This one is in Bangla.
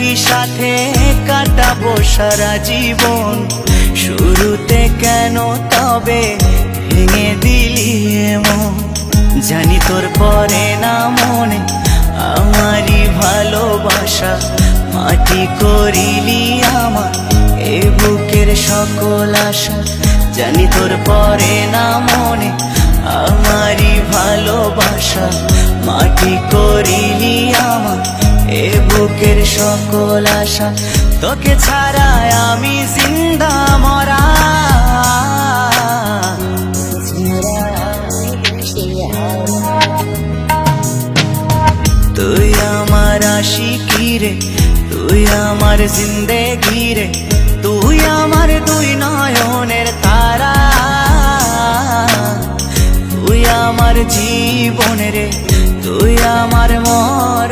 একই সাথে কাটাবো সারা জীবন। শুরুতে কেন তবে ভেঙে দিলি এমন? জানি তোর পরে না মনে আমারই ভালোবাসা, মাটি করিলি আমার এ বুকের সকল আশা। জানি তোর পরে না মনে আমারই ভালোবাসা, মাটি করিলি আমার এ বুকের সকল আশা। তোকে ছাড়া আমি জিন্দা মরা, তুই আমার আশিকি রে, তুই আমার জিন্দেগি রে, তুই আমার দুই নয়নের তারা, তুই আমার জীবন রে, তুই আমার